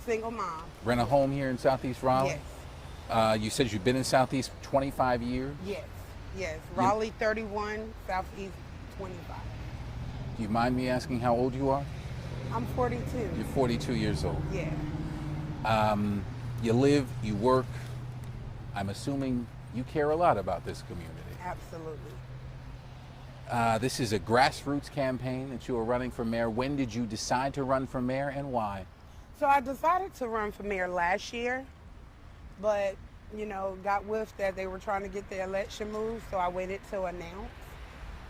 Single mom. Rent a home here in Southeast Raleigh? Yes. You said you've been in Southeast 25 years? Yes. Yes. Raleigh 31, Southeast 25. Do you mind me asking how old you are? I'm 42. You're 42 years old. Yeah. You live, you work. I'm assuming you care a lot about this community. Absolutely. This is a grassroots campaign that you are running for mayor. When did you decide to run for mayor and why? So I decided to run for mayor last year, but, got whiffed that they were trying to get the election moved, so I waited to announce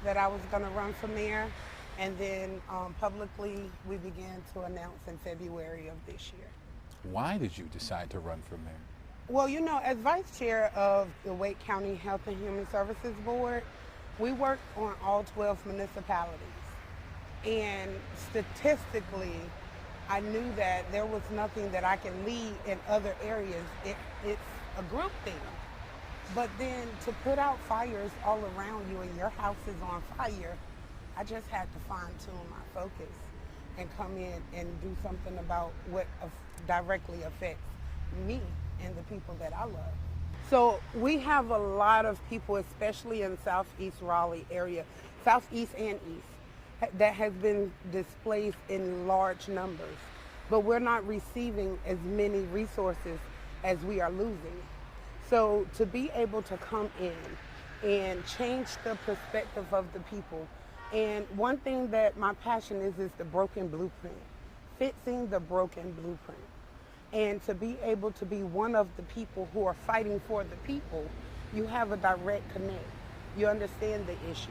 that I was going to run for mayor, and then publicly we began to announce in February of this year. Why did you decide to run for mayor? Well, as vice chair of the Wake County Health and Human Services Board, we work on all 12 municipalities. And statistically, I knew that there was nothing that I can lead in other areas. It's a group thing. But then to put out fires all around you and your house is on fire, I just had to fine tune my focus and come in and do something about what directly affects me and the people that I love. So we have a lot of people, especially in Southeast Raleigh area, Southeast and East, that has been displaced in large numbers. But we're not receiving as many resources as we are losing. So to be able to come in and change the perspective of the people. And one thing that my passion is the broken blueprint, fixing the broken blueprint. And to be able to be one of the people who are fighting for the people, you have a direct connect. You understand the issues.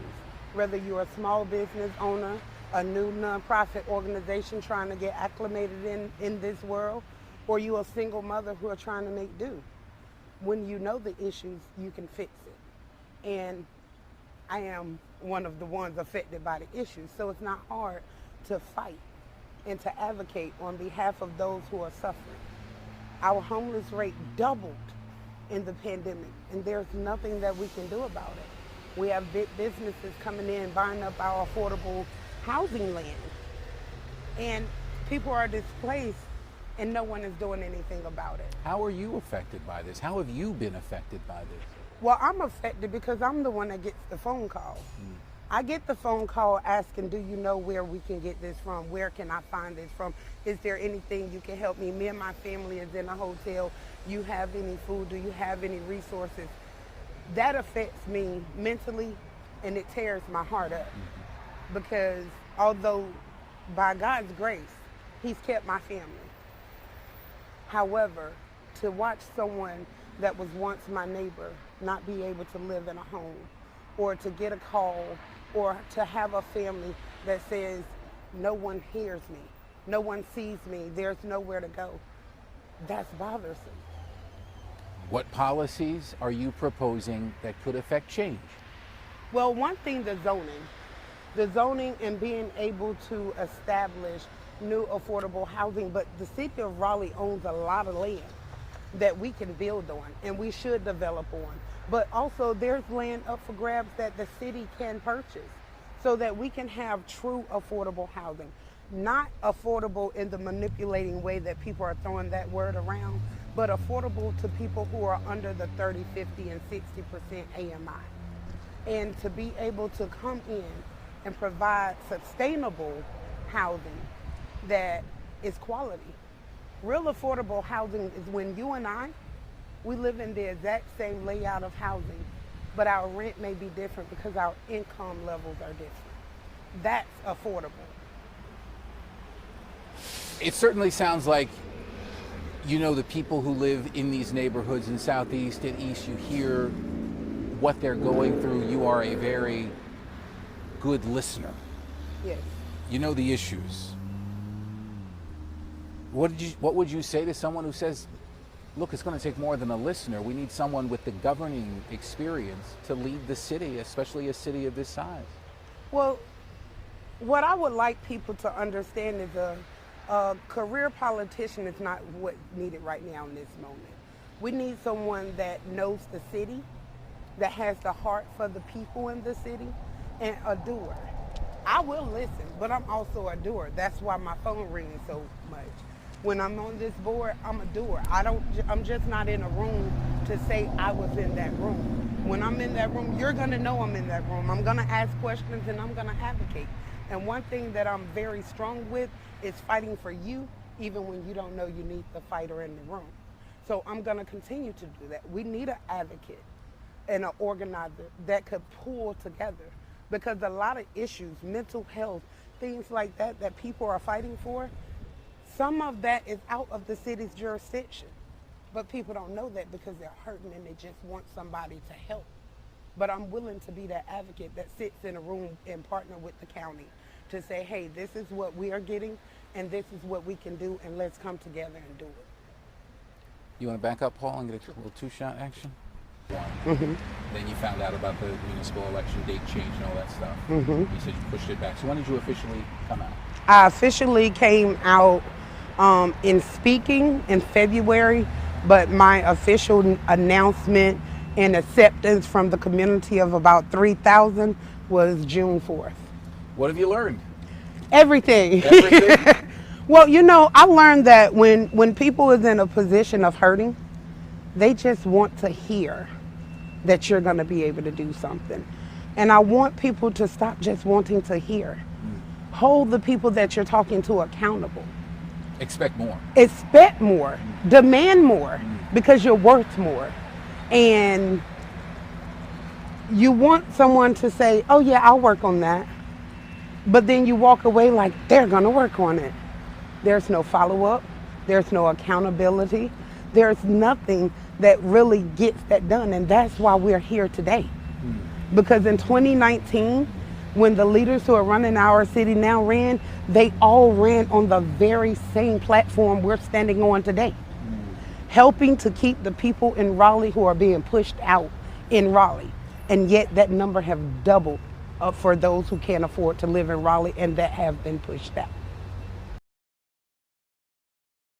Whether you're a small business owner, a new nonprofit organization trying to get acclimated in this world, or you're a single mother who are trying to make do. When you know the issues, you can fix it. And I am one of the ones affected by the issues, so it's not hard to fight and to advocate on behalf of those who are suffering. Our homeless rate doubled in the pandemic, and there's nothing that we can do about it. We have big businesses coming in, buying up our affordable housing land, people are displaced and no one is doing anything about it. How are you affected by this? How have you been affected by this? Well, I'm affected because I'm the one that gets the phone call. I get the phone call asking, do you know where we can get this from? Where can I find this from? Is there anything you can help me? Me and my family is in a hotel. You have any food? Do you have any resources? That affects me mentally, and it tears my heart up. Because although by God's grace, He's kept my family. However, to watch someone that was once my neighbor not be able to live in a home, or to get a call, or to have a family that says, no one hears me, no one sees me, there's nowhere to go, that's bothersome. What policies are you proposing that could affect change? Well, one thing, the zoning and being able to establish new affordable housing, but the city of Raleigh owns a lot of land that we can build on and we should develop on. But also there's land up for grabs that the city can purchase so that we can have true affordable housing. Not affordable in the manipulating way that people are throwing that word around, but affordable to people who are under the 30, 50, and 60% AMI. And to be able to come in and provide sustainable housing that is quality. Real affordable housing is when you and I, we live in the exact same layout of housing, but our rent may be different because our income levels are different. That's affordable. It certainly sounds like the people who live in these neighborhoods in Southeast and East, you hear what they're going through. You are a very good listener. Yes. You know the issues. What would you say to someone who says, look, it's going to take more than a listener. We need someone with the governing experience to lead the city, especially a city of this size? Well, what I would like people to understand is a career politician is not what's needed right now in this moment. We need someone that knows the city, that has the heart for the people in the city, and a doer. I will listen, but I'm also a doer. That's why my phone rings so much. When I'm on this board, I'm a doer. I'm just not in a room to say I was in that room. When I'm in that room, you're gonna know I'm in that room. I'm gonna ask questions and I'm gonna advocate. And one thing that I'm very strong with is fighting for you, even when you don't know you need the fighter in the room. So I'm gonna continue to do that. We need an advocate and an organizer that could pull together, because a lot of issues, mental health, things like that, that people are fighting for, some of that is out of the city's jurisdiction. But people don't know that because they're hurting and they just want somebody to help. But I'm willing to be that advocate that sits in a room and partner with the county to say, hey, this is what we are getting and this is what we can do, and let's come together and do it. You want to back up, Paul, and get a little two-shot action? Mm-hmm. Then you found out about the municipal election date change and all that stuff. Mm-hmm. You said you pushed it back. So when did you officially come out? I officially came out in speaking in February, but my official announcement and acceptance from the community of about 3,000 was June 4th. What have you learned? Everything. Everything? Well, I learned that when people is in a position of hurting, they just want to hear that you're going to be able to do something. And I want people to stop just wanting to hear. Hold the people that you're talking to accountable. Expect more. Expect more. Demand more, because you're worth more. And you want someone to say, oh yeah, I'll work on that. But then you walk away like they're going to work on it. There's no follow-up. There's no accountability. There's nothing that really gets that done. And that's why we're here today. Because in 2019, when the leaders who are running our city now ran, they all ran on the very same platform we're standing on today. Helping to keep the people in Raleigh who are being pushed out in Raleigh. And yet that number have doubled for those who can't afford to live in Raleigh and that have been pushed out.